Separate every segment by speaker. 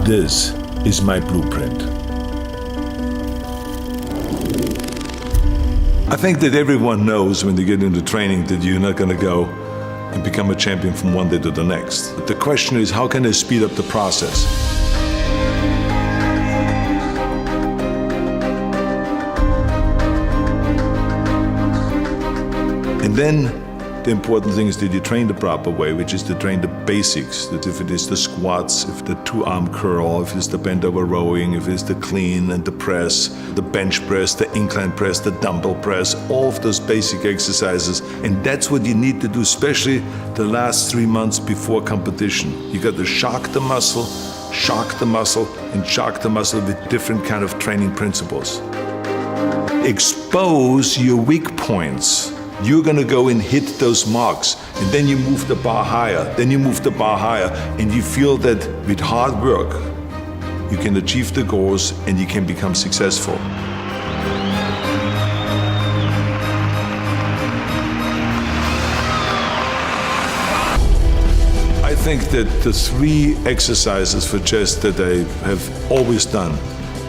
Speaker 1: This is my blueprint. I think that everyone knows when they get into training that you're not going to go and become a champion from one day to the next. But the question is, how can I speed up the process? And then the important thing is that you train the proper way, which is to train the basics. That if it is the squats, if the two-arm curl, if it's the bent over rowing, if it's the clean and the press, the bench press, the incline press, the dumbbell press, all of those basic exercises. And that's what you need to do, especially the last 3 months before competition. You got to shock the muscle, and shock the muscle with different kind of training principles. Expose your weak points. You're gonna go and hit those marks, and then you move the bar higher, and you feel that with hard work, you can achieve the goals and you can become successful. I think that the 3 exercises for chest that I have always done,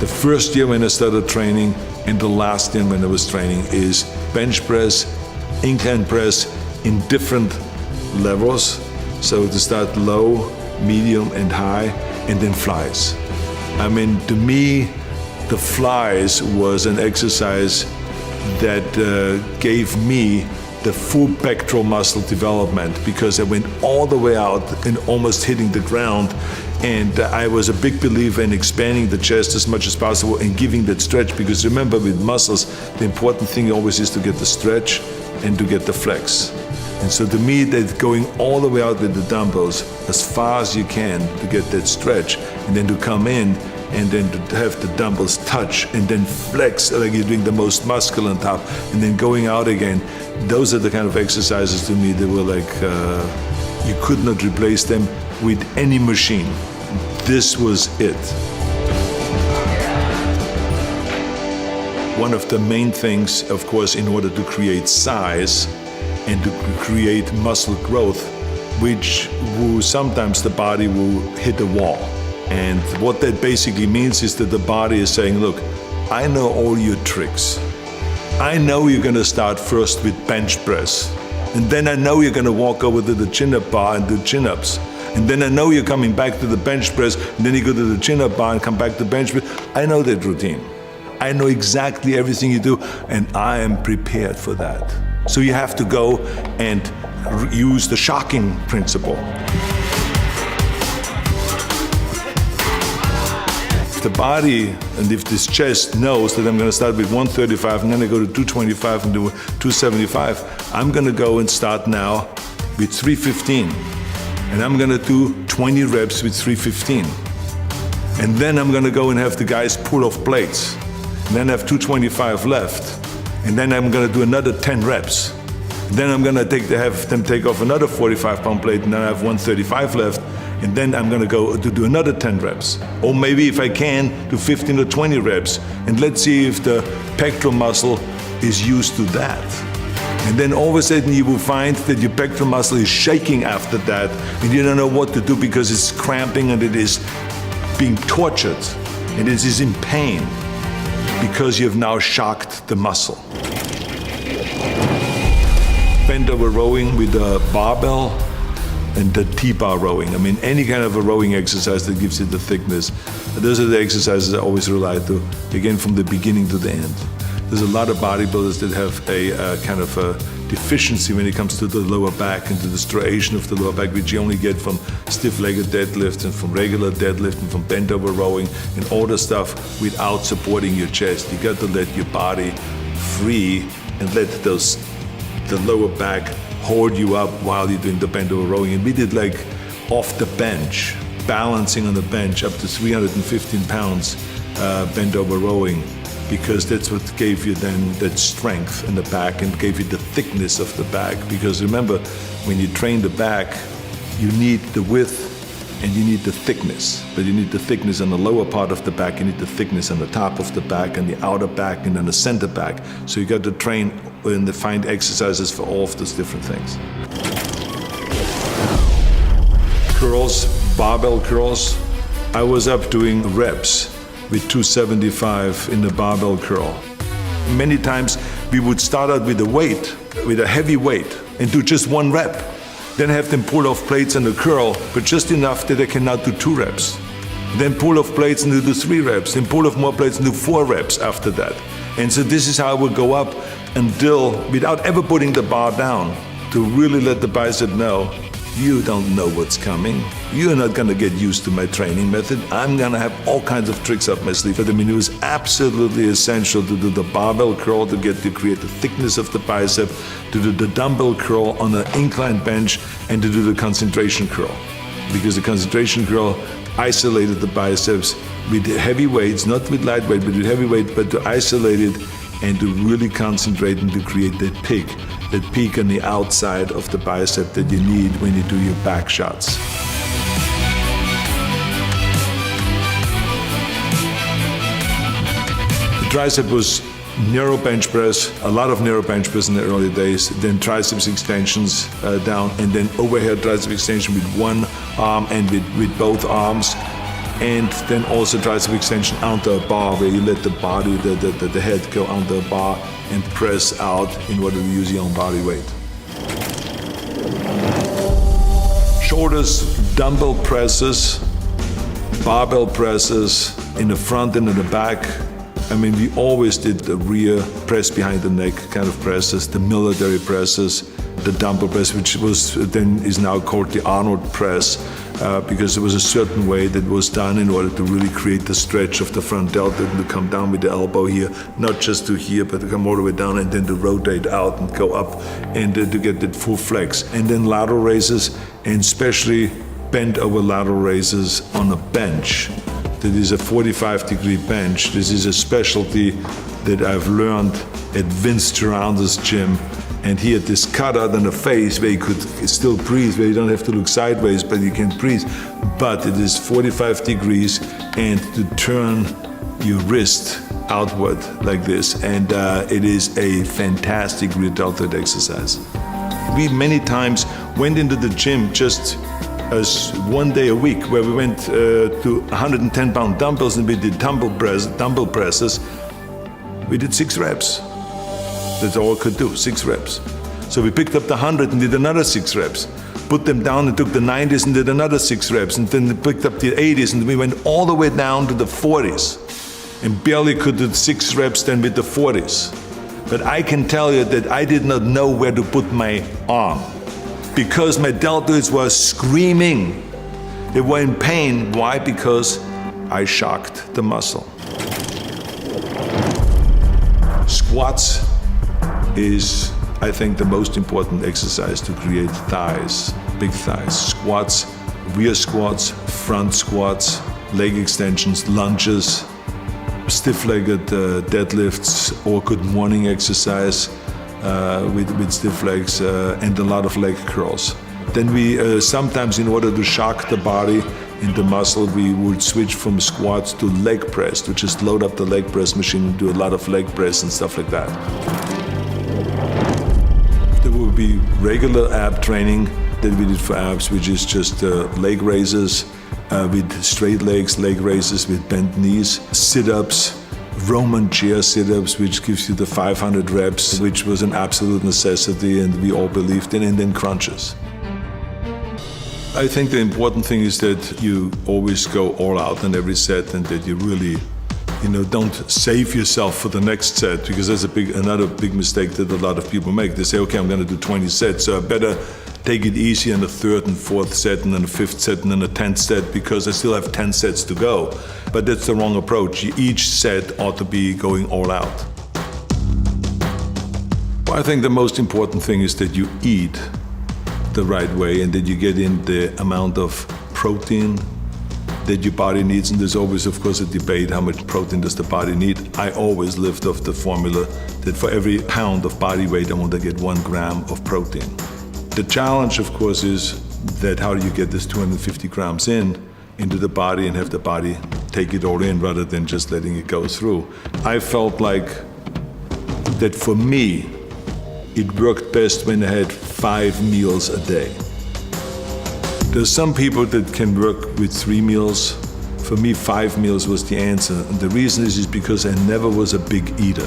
Speaker 1: the first year when I started training and the last year when I was training, is bench press, incline press in different levels. So to start low, medium, and high, and then flies. I mean, to me, the flies was an exercise that gave me the full pectoral muscle development, because I went all the way out and almost hitting the ground. And I was a big believer in expanding the chest as much as possible and giving that stretch, because remember, with muscles, the important thing always is to get the stretch and to get the flex. And so to me, that going all the way out with the dumbbells as far as you can to get that stretch, and then to come in and then to have the dumbbells touch and then flex like you're doing the most muscle on top, and then going out again. Those are the kind of exercises to me that were like, you could not replace them with any machine. This was it. One of the main things, of course, in order to create size and to create muscle growth, which sometimes the body will hit a wall. And what that basically means is that the body is saying, look, I know all your tricks. I know you're gonna start first with bench press. And then I know you're gonna walk over to the chin-up bar and do chin-ups. And then I know you're coming back to the bench press, and then you go to the chin-up bar and come back to bench press. I know that routine. I know exactly everything you do, and I am prepared for that. So you have to go and use the shocking principle. If the body and if this chest knows that I'm going to start with 135 and then I go to 225 and do 275, I'm going to go and start now with 315. And I'm going to do 20 reps with 315. And then I'm going to go and have the guys pull off plates. And then I have 225 left. And then I'm going to do another 10 reps. And then I'm going to have them take off another 45-pound plate, and then I have 135 left. And then I'm going to go to do another 10 reps. Or maybe if I can, do 15 or 20 reps. And let's see if the pectoral muscle is used to that. And then all of a sudden you will find that your pectoral muscle is shaking after that, and you don't know what to do because it's cramping and it is being tortured and it is in pain because you have now shocked the muscle. Bent over rowing with a barbell and the T-bar rowing. I mean, any kind of a rowing exercise that gives you the thickness. Those are the exercises I always rely to, again, from the beginning to the end. There's a lot of bodybuilders that have a kind of a deficiency when it comes to the lower back and to the striation of the lower back, which you only get from stiff-legged deadlifts and from regular deadlift and from bent over rowing and all the stuff without supporting your chest. You got to let your body free and let the lower back hold you up while you're doing the bent over rowing. And we did like off the bench, balancing on the bench up to 315 pounds bent over rowing, because that's what gave you then that strength in the back and gave you the thickness of the back. Because remember, when you train the back, you need the width and you need the thickness. But you need the thickness on the lower part of the back, you need the thickness on the top of the back and the outer back and then the center back. So you got to train and find exercises for all of those different things. Curls, barbell curls. I was up doing reps with 275 in the barbell curl. Many times we would start out with a heavy weight, and do just 1 rep. Then have them pull off plates and the curl, but just enough that they can now do 2 reps. Then pull off plates and do 3 reps. Then pull off more plates and do 4 reps after that. And so this is how I would go up until, without ever putting the bar down, to really let the bicep know, you don't know what's coming. You're not gonna get used to my training method. I'm gonna have all kinds of tricks up my sleeve. But I mean, it was absolutely essential to do the barbell curl to create the thickness of the bicep, to do the dumbbell curl on an incline bench, and to do the concentration curl. Because the concentration curl isolated the biceps with heavy weights, not with light weight, but with heavy weight, but to isolate it and to really concentrate and to create that peak on the outside of the bicep that you need when you do your back shots. The tricep was narrow bench press, a lot of narrow bench press in the early days, then triceps extensions down, and then overhead tricep extension with 1 arm and with both arms. And then also tricep extension onto a bar, where you let the body, the head go onto a bar and press out in order to use your own body weight. Shoulders, dumbbell presses, barbell presses in the front and in the back. I mean, we always did the rear press behind the neck kind of presses, the military presses, the dumbbell press, which is now called the Arnold press. Because there was a certain way that was done in order to really create the stretch of the front delta and to come down with the elbow here, not just to here, but to come all the way down and then to rotate out and go up and to get that full flex. And then lateral raises, and especially bent over lateral raises on a bench. That is a 45-degree bench. This is a specialty that I've learned at Vince Gironda's gym. And he had this cutout on the face where you could still breathe, where you don't have to look sideways, but you can breathe. But it is 45 degrees, and to turn your wrist outward like this. And it is a fantastic rear deltoid exercise. We many times went into the gym just as 1 day a week, where we went to 110-pound dumbbells and we did dumbbell presses. We did 6 reps. That's all I could do, 6 reps. So we picked up the 100 and did another 6 reps. Put them down and took the 90s and did another 6 reps. And then we picked up the 80s and we went all the way down to the 40s. And barely could do 6 reps then with the 40s. But I can tell you that I did not know where to put my arm, because my deltoids were screaming. They were in pain. Why? Because I shocked the muscle. Squats is, I think, the most important exercise to create thighs, big thighs. Squats, rear squats, front squats, leg extensions, lunges, stiff-legged deadlifts, or good morning exercise with stiff legs, and a lot of leg curls. Then we sometimes, in order to shock the body in the muscle, we would switch from squats to leg press, to just load up the leg press machine and do a lot of leg press and stuff like that. There will be regular ab training that we did for abs, which is just leg raises with straight legs, leg raises with bent knees, sit-ups, Roman chair sit-ups, which gives you the 500 reps, which was an absolute necessity and we all believed in, and then crunches. I think the important thing is that you always go all out in every set, and that you really, don't save yourself for the next set, because that's another big mistake that a lot of people make. They say, okay, I'm going to do 20 sets, so I better take it easy on the 3rd and 4th set, and then the 5th set, and then the 10th set, because I still have 10 sets to go. But that's the wrong approach. Each set ought to be going all out. I think the most important thing is that you eat the right way, and that you get in the amount of protein that your body needs. And there's always, of course, a debate, how much protein does the body need? I always lived off the formula that for every pound of body weight, I want to get 1 gram of protein. The challenge, of course, is that how do you get this 250 grams into the body and have the body take it all in rather than just letting it go through. I felt like that for me, it worked best when I had 5 meals a day. There's some people that can work with 3 meals, For me, 5 meals was the answer. And the reason is because I never was a big eater.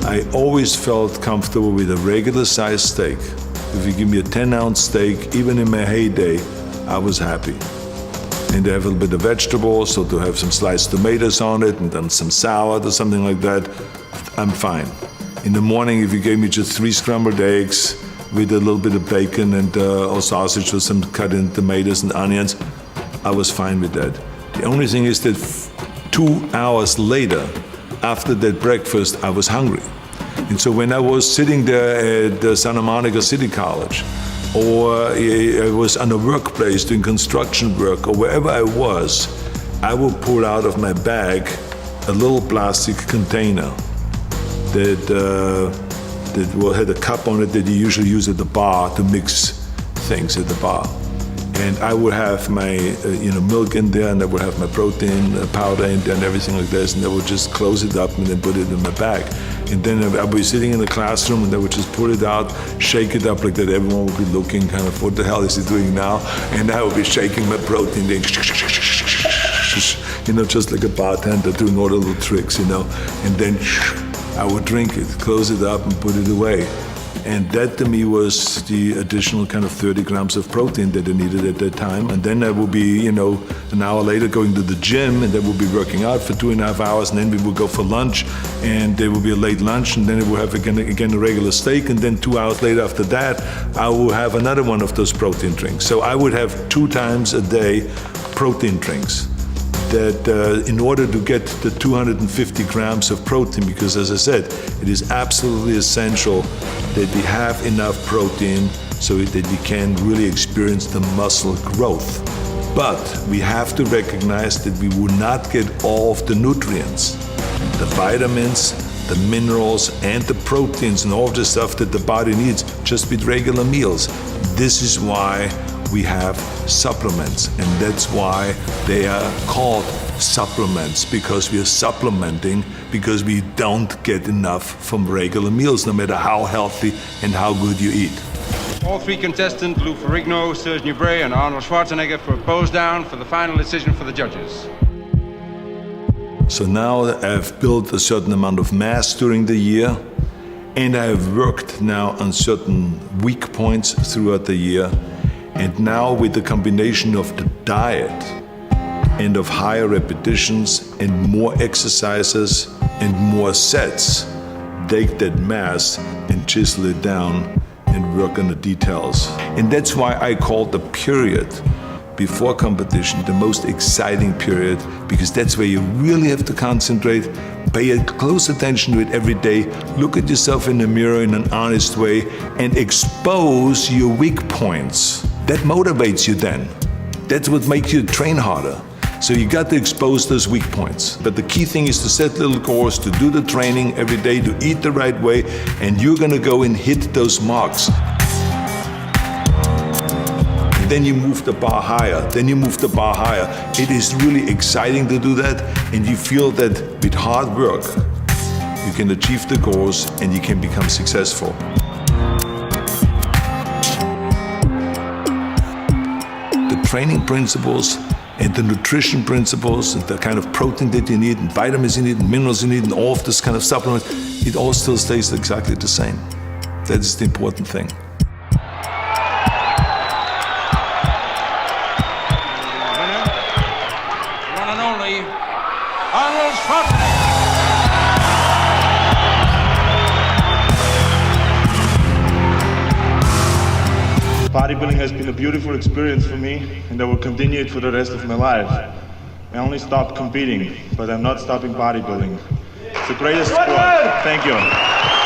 Speaker 1: I always felt comfortable with a regular sized steak. If you give me a 10-ounce steak, even in my heyday, I was happy. And to have a little bit of vegetables, so to have some sliced tomatoes on it, and then some salad or something like that, I'm fine. In the morning, if you gave me just 3 scrambled eggs with a little bit of bacon and or sausage with some cut in tomatoes and onions, I was fine with that. The only thing is that 2 hours later, after that breakfast, I was hungry. And so when I was sitting there at Santa Monica City College, or I was on a workplace doing construction work, or wherever I was, I would pull out of my bag a little plastic container that had a cup on it that you usually use at the bar to mix things at the bar. And I would have my milk in there, and I would have my protein powder in there and everything like this, and I would just close it up and then put it in my bag. And then I would be sitting in the classroom, and I would just pull it out, shake it up like that. Everyone would be looking kind of, what the hell is he doing now? And I would be shaking my protein, then, just like a bartender doing all the little tricks, and then I would drink it, close it up and put it away. And that to me was the additional kind of 30 grams of protein that I needed at that time. And then I would be, an hour later going to the gym, and then we'll be working out for 2.5 hours, and then we would go for lunch, and there will be a late lunch, and then we will have again a regular steak, and then 2 hours later after that, I will have another one of those protein drinks. So I would have 2 times a day protein drinks. That in order to get the 250 grams of protein, because as I said, it is absolutely essential that we have enough protein so that we can really experience the muscle growth. But we have to recognize that we will not get all of the nutrients, the vitamins, the minerals, and the proteins, and all of the stuff that the body needs just with regular meals. This is why we have supplements, and that's why they are called supplements, because we are supplementing because we don't get enough from regular meals, no matter how healthy and how good you eat.
Speaker 2: All 3 contestants, Lou Ferrigno, Serge Nubret, and Arnold Schwarzenegger, for a pose down for the final decision for the judges.
Speaker 1: So now I've built a certain amount of mass during the year, and I have worked now on certain weak points throughout the year. And now with the combination of the diet and of higher repetitions and more exercises and more sets, take that mass and chisel it down and work on the details. And that's why I call the period before competition the most exciting period, because that's where you really have to concentrate, pay close attention to it every day, look at yourself in the mirror in an honest way, and expose your weak points. That motivates you then. That's what makes you train harder. So you got to expose those weak points. But the key thing is to set little goals, to do the training every day, to eat the right way, and you're gonna go and hit those marks. And then you move the bar higher, It is really exciting to do that, and you feel that with hard work, you can achieve the goals and you can become successful. Training principles and the nutrition principles and the kind of protein that you need and vitamins you need and minerals you need and all of this kind of supplements, it all still stays exactly the same. That is the important thing.
Speaker 2: One and only, Arnold Schwarzenegger.
Speaker 3: Bodybuilding has been a beautiful experience for me, and I will continue it for the rest of my life. I only stopped competing, but I'm not stopping bodybuilding. It's the greatest sport. Thank you.